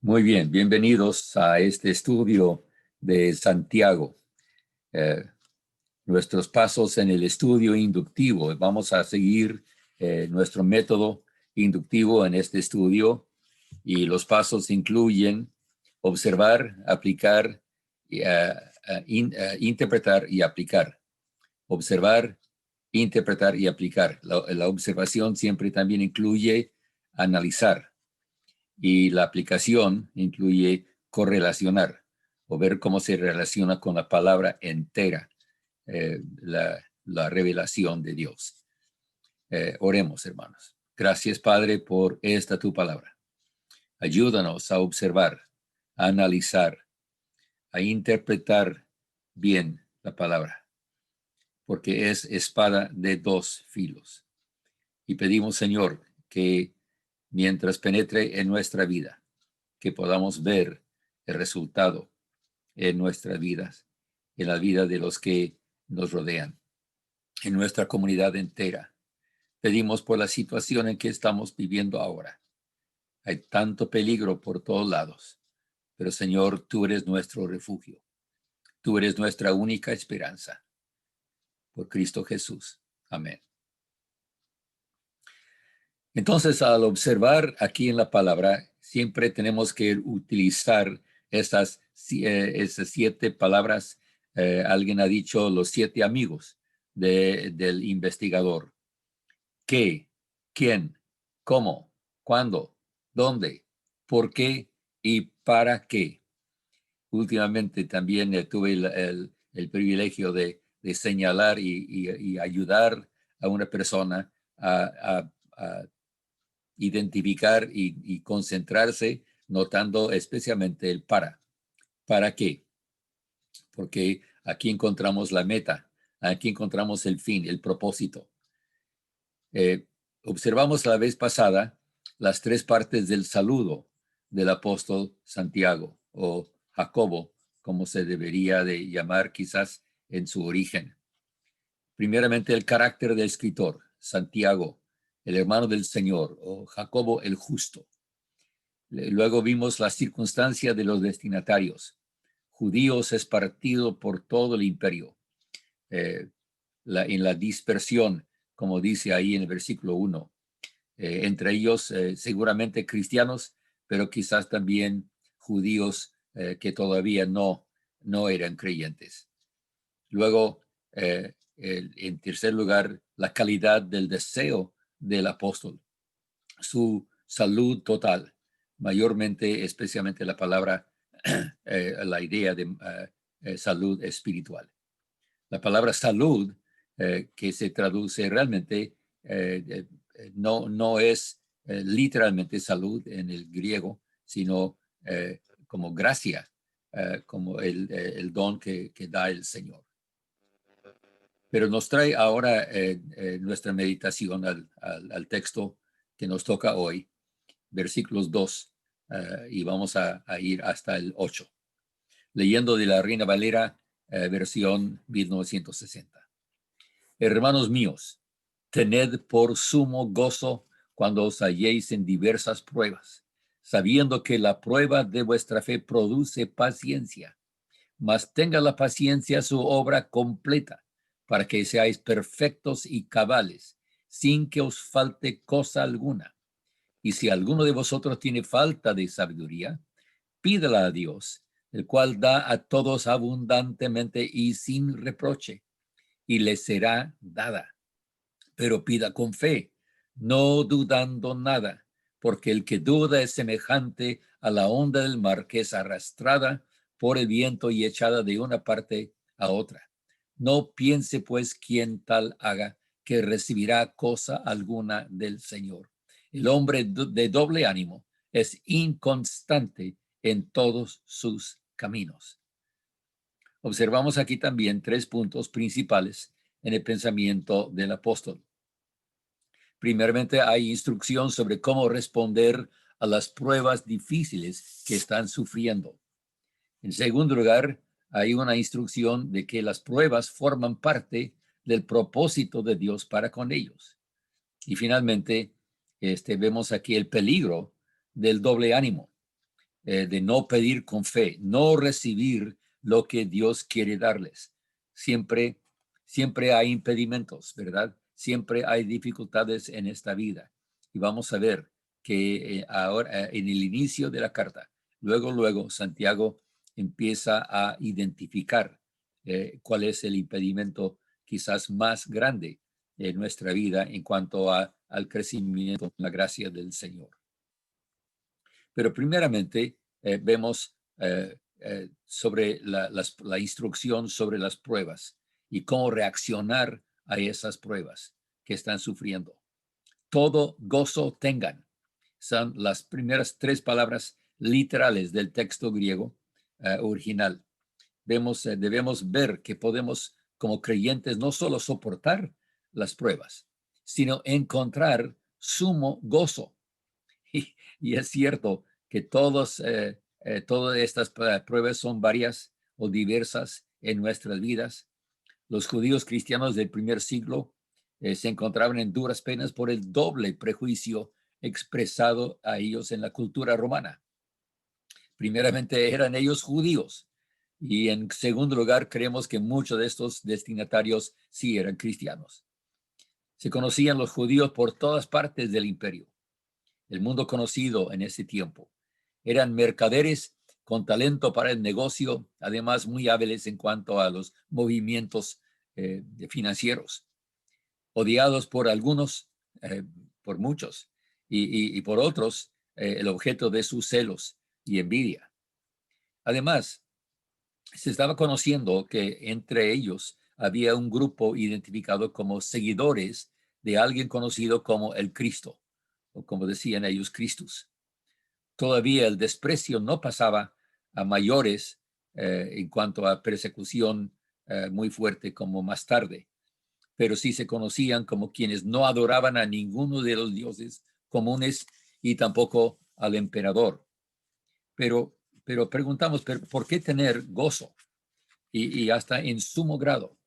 Muy bien, bienvenidos a este estudio de Santiago. Eh, Nuestros pasos en el estudio inductivo. Vamos a seguir nuestro método inductivo en este estudio y los pasos incluyen observar, aplicar, interpretar y aplicar. Observar, interpretar y aplicar. La observación siempre también incluye analizar. Y la aplicación incluye correlacionar o ver cómo se relaciona con la palabra entera, la revelación de Dios. Oremos, hermanos. Gracias, Padre, por esta tu palabra. Ayúdanos a observar, a analizar, a interpretar bien la palabra, porque es espada de dos filos. Y pedimos, Señor, que mientras penetre en nuestra vida, que podamos ver el resultado en nuestras vidas, en la vida de los que nos rodean, en nuestra comunidad entera. Pedimos por la situación en que estamos viviendo ahora. Hay tanto peligro por todos lados, pero Señor, tú eres nuestro refugio. Tú eres nuestra única esperanza. Por Cristo Jesús. Amén. Entonces, al observar aquí en la palabra, siempre tenemos que utilizar esas 7 palabras. Alguien ha dicho los 7 amigos del investigador. ¿Qué? ¿Quién? ¿Cómo? ¿Cuándo? ¿Dónde? ¿Por qué? ¿Y para qué? Últimamente también tuve el privilegio de señalar y ayudar a una persona a identificar y concentrarse, notando especialmente el para. ¿Para qué? Porque aquí encontramos la meta, aquí encontramos el fin, el propósito. Observamos la vez pasada las 3 partes del saludo del apóstol Santiago o Jacobo, como se debería de llamar quizás en su origen. Primeramente, el carácter del escritor, Santiago, el hermano del Señor, o Jacobo el justo. Luego vimos la circunstancia de los destinatarios, judíos esparcidos por todo el imperio, en la dispersión, como dice ahí en el versículo 1. Entre ellos seguramente cristianos, pero quizás también judíos que todavía no eran creyentes. Luego, en tercer lugar, la calidad del deseo del apóstol, su salud total, mayormente, especialmente la palabra, la idea de salud espiritual. La palabra salud, que se traduce realmente, no es literalmente salud en el griego, sino como gracia, como el don que da el Señor. Pero nos trae ahora nuestra meditación al texto que nos toca hoy, versículos 2, y vamos a ir hasta el 8, leyendo de la Reina Valera, versión 1960. Hermanos míos, tened por sumo gozo cuando os halléis en diversas pruebas, sabiendo que la prueba de vuestra fe produce paciencia, mas tenga la paciencia su obra completa, para que seáis perfectos y cabales, sin que os falte cosa alguna. Y si alguno de vosotros tiene falta de sabiduría, pídala a Dios, el cual da a todos abundantemente y sin reproche, y le será dada. Pero pida con fe, no dudando nada, porque el que duda es semejante a la onda del mar que es arrastrada por el viento y echada de una parte a otra. No piense pues quien tal haga que recibirá cosa alguna del Señor. El hombre de doble ánimo es inconstante en todos sus caminos. Observamos aquí también 3 puntos principales en el pensamiento del apóstol. Primeramente, hay instrucción sobre cómo responder a las pruebas difíciles que están sufriendo. En segundo lugar, hay una instrucción de que las pruebas forman parte del propósito de Dios para con ellos. Y finalmente, vemos aquí el peligro del doble ánimo. de no pedir con fe, no recibir lo que Dios quiere darles. Siempre, siempre hay impedimentos, ¿verdad? Siempre hay dificultades en esta vida. Y vamos a ver que ahora, en el inicio de la carta, luego, Santiago empieza a identificar cuál es el impedimento quizás más grande en nuestra vida en cuanto al crecimiento, la gracia del Señor. Pero primeramente vemos sobre la instrucción sobre las pruebas y cómo reaccionar a esas pruebas que están sufriendo. Todo gozo tengan. Son las primeras 3 palabras literales del texto griego original. Debemos ver que podemos, como creyentes, no solo soportar las pruebas, sino encontrar sumo gozo. Y es cierto que todas estas pruebas son varias o diversas en nuestras vidas. Los judíos cristianos del primer siglo se encontraban en duras penas por el doble prejuicio expresado a ellos en la cultura romana. Primeramente eran ellos judíos y en segundo lugar creemos que muchos de estos destinatarios sí eran cristianos. Se conocían los judíos por todas partes del imperio, el mundo conocido en ese tiempo. Eran mercaderes con talento para el negocio, además muy hábiles en cuanto a los movimientos financieros, odiados por algunos, por muchos, y por otros, el objeto de sus celos y envidia. Además, se estaba conociendo que entre ellos había un grupo identificado como seguidores de alguien conocido como el Cristo, o como decían ellos, Christus. Todavía el desprecio no pasaba a mayores en cuanto a persecución muy fuerte como más tarde, pero sí se conocían como quienes no adoraban a ninguno de los dioses comunes y tampoco al emperador. Pero preguntamos, ¿por qué tener gozo? Y hasta en sumo grado.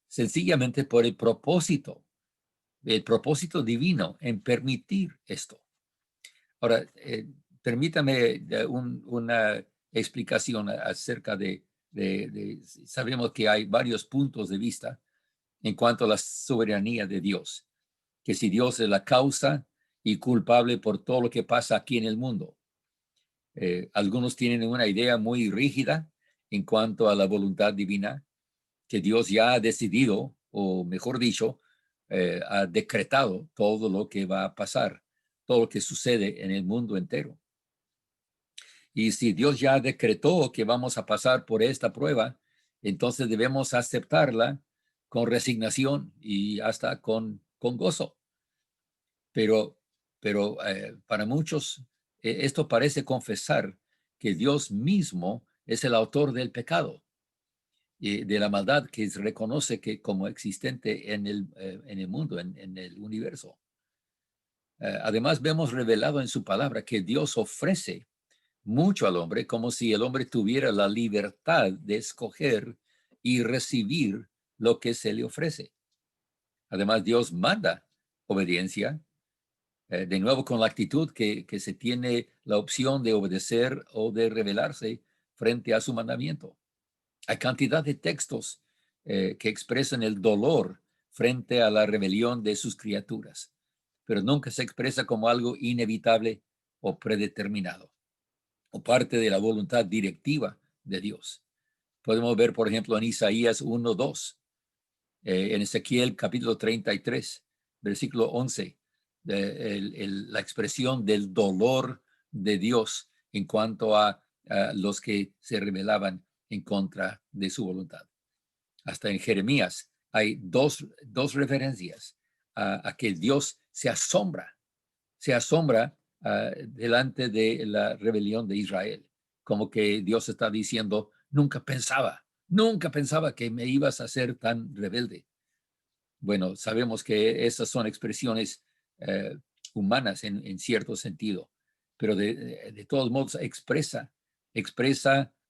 Sencillamente por el propósito divino en permitir esto. Ahora, permítame una explicación acerca sabemos que hay varios puntos de vista en cuanto a la soberanía de Dios, que si Dios es la causa y culpable por todo lo que pasa aquí en el mundo. Algunos tienen una idea muy rígida en cuanto a la voluntad divina, que Dios ya ha decidido, o mejor dicho, ha decretado todo lo que va a pasar, todo lo que sucede en el mundo entero. Y si Dios ya decretó que vamos a pasar por esta prueba, entonces debemos aceptarla con resignación y hasta con gozo. Pero para muchos, esto parece confesar que Dios mismo es el autor del pecado y de la maldad que reconoce que como existente en el mundo, en el universo. Además, vemos revelado en su palabra que Dios ofrece mucho al hombre, como si el hombre tuviera la libertad de escoger y recibir lo que se le ofrece. Además, Dios manda obediencia, de nuevo con la actitud que se tiene la opción de obedecer o de rebelarse frente a su mandamiento. Hay cantidad de textos que expresan el dolor frente a la rebelión de sus criaturas, pero nunca se expresa como algo inevitable o predeterminado, o parte de la voluntad directiva de Dios. Podemos ver, por ejemplo, en Isaías 1:2, en Ezequiel capítulo 33, versículo 11, la expresión del dolor de Dios en cuanto a los que se rebelaban en contra de su voluntad. Hasta en Jeremías hay dos referencias a que Dios se asombra delante de la rebelión de Israel, como que Dios está diciendo, nunca pensaba que me ibas a ser tan rebelde. Bueno, sabemos que esas son expresiones humanas en cierto sentido, pero de todos modos expresa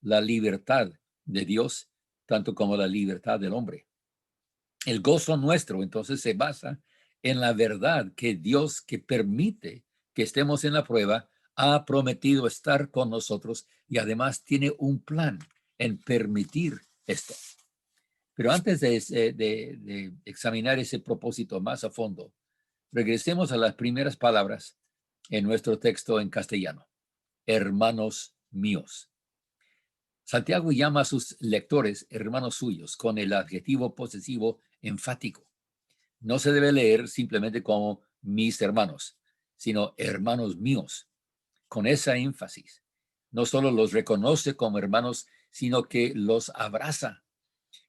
la libertad de Dios, tanto como la libertad del hombre. El gozo nuestro entonces se basa en la verdad que Dios, que permite que estemos en la prueba, ha prometido estar con nosotros y además tiene un plan en permitir esto. Pero antes de examinar ese propósito más a fondo, regresemos a las primeras palabras en nuestro texto en castellano. Hermanos míos. Santiago llama a sus lectores hermanos suyos con el adjetivo posesivo enfático. No se debe leer simplemente como mis hermanos, sino hermanos míos, con esa énfasis. No solo los reconoce como hermanos, sino que los abraza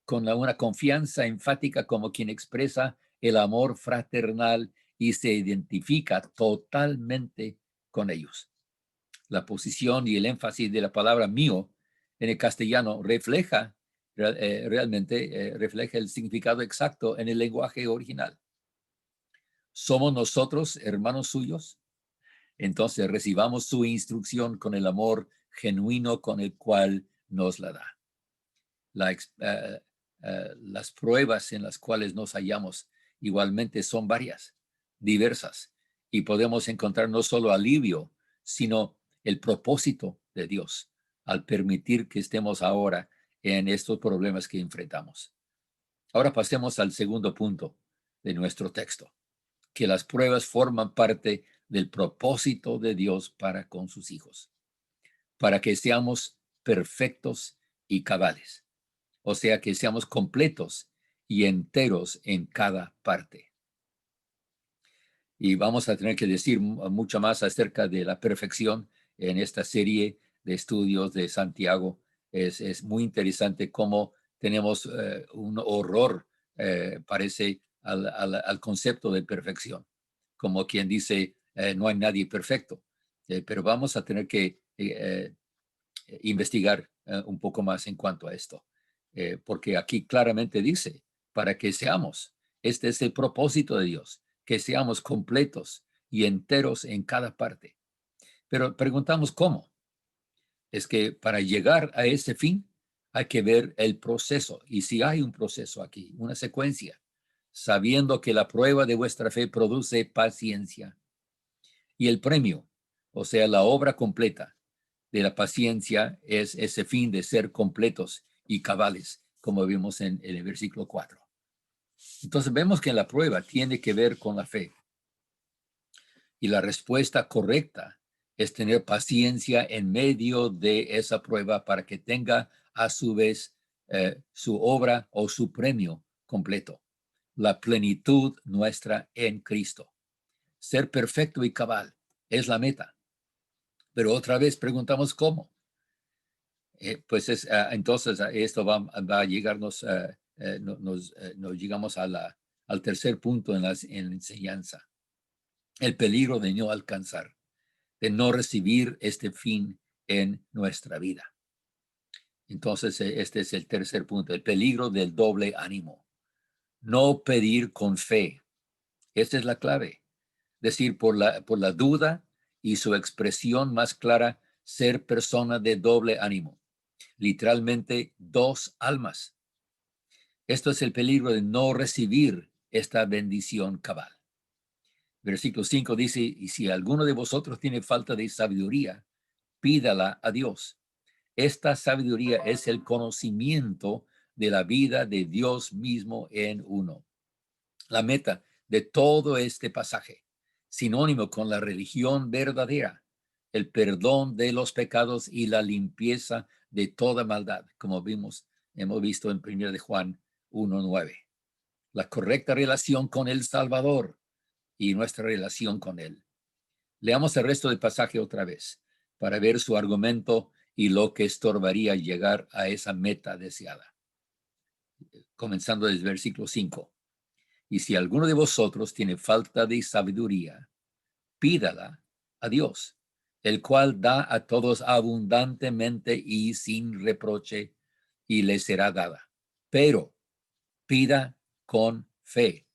con una confianza enfática como quien expresa el amor fraternal y se identifica totalmente con ellos. La posición y el énfasis de la palabra mío en el castellano realmente refleja el significado exacto en el lenguaje original. ¿Somos nosotros hermanos suyos? Entonces recibamos su instrucción con el amor genuino con el cual nos la da. Las pruebas en las cuales nos hallamos igualmente son varias, diversas, y podemos encontrar no solo alivio, sino el propósito de Dios al permitir que estemos ahora en estos problemas que enfrentamos. Ahora pasemos al segundo punto de nuestro texto, que las pruebas forman parte del propósito de Dios para con sus hijos, para que seamos perfectos y cabales, o sea, que seamos completos y enteros en cada parte. Y vamos a tener que decir mucho más acerca de la perfección en esta serie de estudios de Santiago. Es muy interesante cómo tenemos un horror, parece, al concepto de perfección, como quien dice, no hay nadie perfecto. Pero vamos a tener que investigar un poco más en cuanto a esto, porque aquí claramente dice, para que seamos, este es el propósito de Dios, que seamos completos y enteros en cada parte. Pero preguntamos cómo. Es que para llegar a ese fin hay que ver el proceso. Y si hay un proceso aquí, una secuencia, sabiendo que la prueba de vuestra fe produce paciencia. Y el premio, o sea, la obra completa de la paciencia, es ese fin de ser completos y cabales, como vimos en el versículo 4. Entonces vemos que la prueba tiene que ver con la fe. Y la respuesta correcta es tener paciencia en medio de esa prueba para que tenga a su vez su obra o su premio completo, la plenitud nuestra en Cristo. Ser perfecto y cabal es la meta. Pero otra vez preguntamos cómo. Entonces esto va a llegarnos, nos llegamos al tercer punto en la enseñanza. El peligro de no alcanzar, de no recibir este fin en nuestra vida. Entonces, este es el tercer punto, el peligro del doble ánimo. No pedir con fe. Esta es la clave. Decir, por la duda y su expresión más clara, ser persona de doble ánimo. Literalmente, dos almas. Esto es el peligro de no recibir esta bendición cabal. Versículo 5 dice, y si alguno de vosotros tiene falta de sabiduría, pídala a Dios. Esta sabiduría es el conocimiento de la vida de Dios mismo en uno. La meta de todo este pasaje, sinónimo con la religión verdadera, el perdón de los pecados y la limpieza de toda maldad, como hemos visto en 1 de Juan 1:9. La correcta relación con el Salvador y nuestra relación con Él. Leamos el resto del pasaje otra vez para ver su argumento y lo que estorbaría llegar a esa meta deseada. Comenzando desde el versículo 5. Y si alguno de vosotros tiene falta de sabiduría, pídala a Dios, el cual da a todos abundantemente y sin reproche, y le será dada. Pero pida con fe,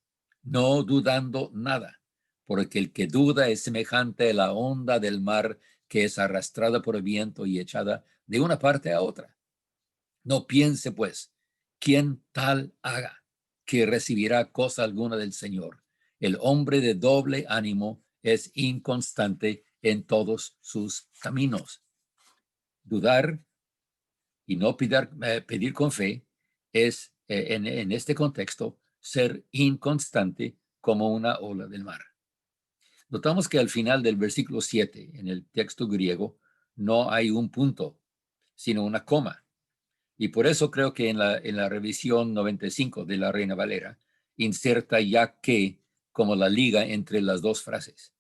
no dudando nada, porque el que duda es semejante a la onda del mar que es arrastrada por el viento y echada de una parte a otra. No piense, pues, quien tal haga, que recibirá cosa alguna del Señor. El hombre de doble ánimo es inconstante en todos sus caminos. Dudar y no pedir con fe es, en este contexto, ser inconstante como una ola del mar. Notamos que al final del versículo 7, en el texto griego, no hay un punto, sino una coma. Y por eso creo que en la revisión 95 de la Reina Valera, inserta ya que como la liga entre las dos frases.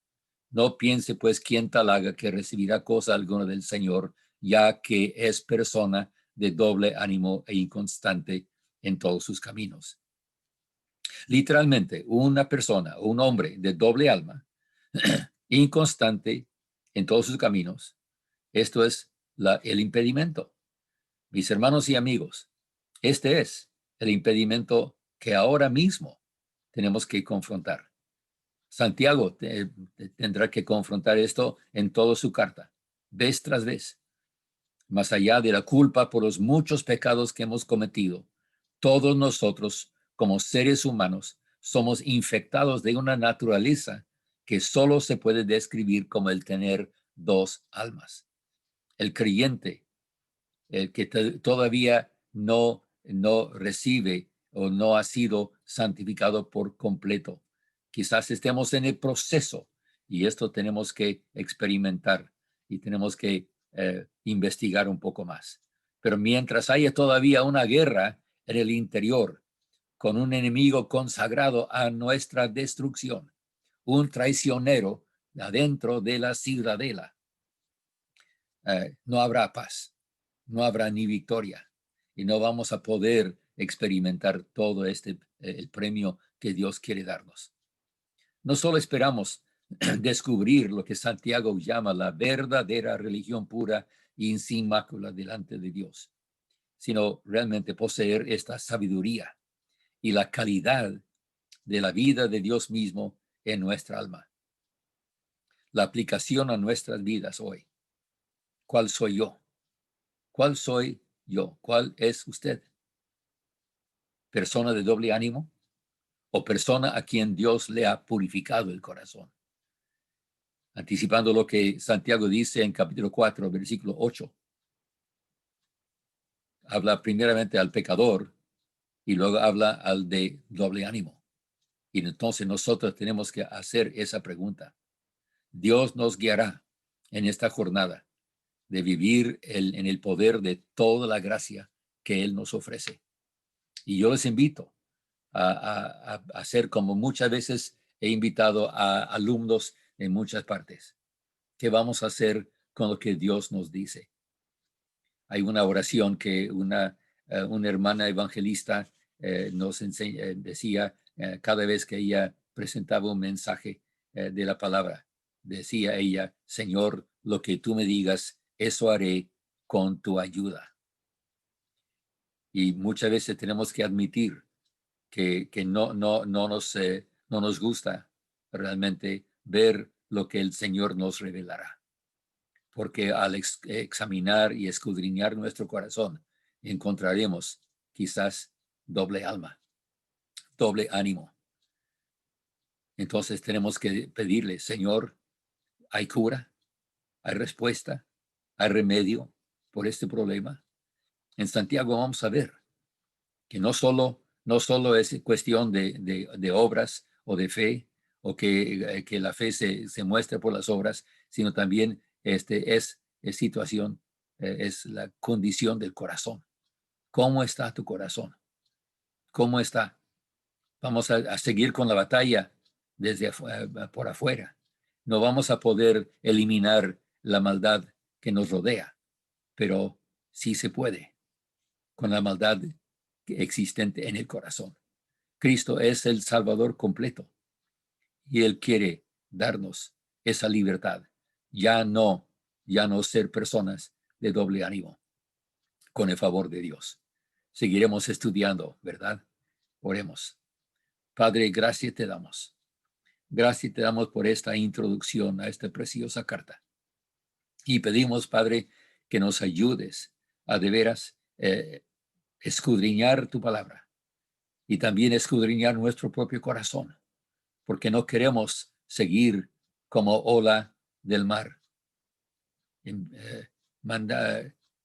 No piense pues quien tal haga que recibirá cosa alguna del Señor, ya que es persona de doble ánimo e inconstante en todos sus caminos. Literalmente, una persona o un hombre de doble alma, inconstante en todos sus caminos, esto es el impedimento. Mis hermanos y amigos, este es el impedimento que ahora mismo tenemos que confrontar. Santiago tendrá que confrontar esto en toda su carta, vez tras vez. Más allá de la culpa por los muchos pecados que hemos cometido, todos nosotros, como seres humanos, somos infectados de una naturaleza que solo se puede describir como el tener dos almas. El creyente, el que todavía no recibe o no ha sido santificado por completo. Quizás estemos en el proceso y esto tenemos que experimentar y tenemos que investigar un poco más. Pero mientras haya todavía una guerra en el interior con un enemigo consagrado a nuestra destrucción, un traicionero adentro de la ciudadela, no habrá paz, no habrá ni victoria y no vamos a poder experimentar todo el premio que Dios quiere darnos. No solo esperamos descubrir lo que Santiago llama la verdadera religión pura y sin mácula delante de Dios, sino realmente poseer esta sabiduría y la calidad de la vida de Dios mismo en nuestra alma. La aplicación a nuestras vidas hoy. ¿Cuál soy yo? ¿Cuál soy yo? ¿Cuál es usted? ¿Persona de doble ánimo o persona a quien Dios le ha purificado el corazón? Anticipando lo que Santiago dice en capítulo 4, versículo 8. Habla primeramente al pecador y luego habla al de doble ánimo. Y entonces nosotros tenemos que hacer esa pregunta. Dios nos guiará en esta jornada de vivir en el poder de toda la gracia que Él nos ofrece. Y yo les invito a hacer como muchas veces he invitado a alumnos en muchas partes. ¿Qué vamos a hacer con lo que Dios nos dice? Hay una oración que una hermana evangelista nos decía cada vez que ella presentaba un mensaje de la palabra. Decía ella, Señor, lo que tú me digas, eso haré con tu ayuda. Y muchas veces tenemos que admitir que no nos gusta realmente ver lo que el Señor nos revelará. Porque al examinar y escudriñar nuestro corazón, encontraremos quizás doble alma, doble ánimo. Entonces tenemos que pedirle, Señor, ¿hay cura? ¿Hay respuesta? ¿Hay remedio por este problema? En Santiago vamos a ver que no solo es cuestión de obras o de fe, o que la fe se muestre por las obras, sino también es situación, es la condición del corazón. ¿Cómo está tu corazón? ¿Cómo está? Vamos a seguir con la batalla por afuera. No vamos a poder eliminar la maldad que nos rodea, pero sí se puede con la maldad existente en el corazón. Cristo es el Salvador completo y Él quiere darnos esa libertad. Ya no ser personas de doble ánimo, con el favor de Dios. Seguiremos estudiando, ¿verdad? Oremos. Padre, gracias te damos. Gracias te damos por esta introducción a esta preciosa carta. Y pedimos, Padre, que nos ayudes a de veras escudriñar tu palabra y también escudriñar nuestro propio corazón, porque no queremos seguir como ola del mar,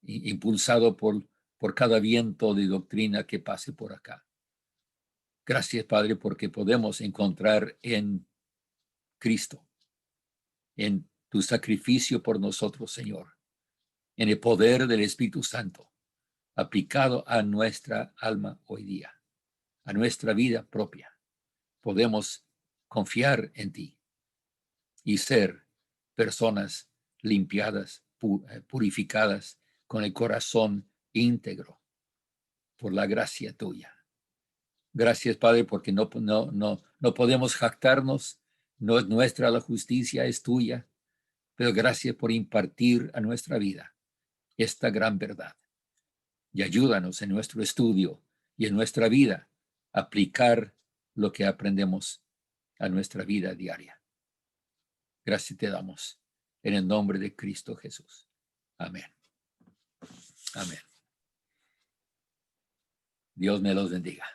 impulsado por cada viento de doctrina que pase por acá. Gracias, Padre, porque podemos encontrar en Cristo, en tu sacrificio por nosotros, Señor, en el poder del Espíritu Santo, aplicado a nuestra alma hoy día, a nuestra vida propia. Podemos confiar en ti y ser personas limpiadas, purificadas, con el corazón íntegro, por la gracia tuya. Gracias, Padre, porque no podemos jactarnos, no es nuestra la justicia, es tuya, pero gracias por impartir a nuestra vida esta gran verdad. Y ayúdanos en nuestro estudio y en nuestra vida a aplicar lo que aprendemos a nuestra vida diaria. Gracias te damos en el nombre de Cristo Jesús. Amén. Amén. Dios me los bendiga.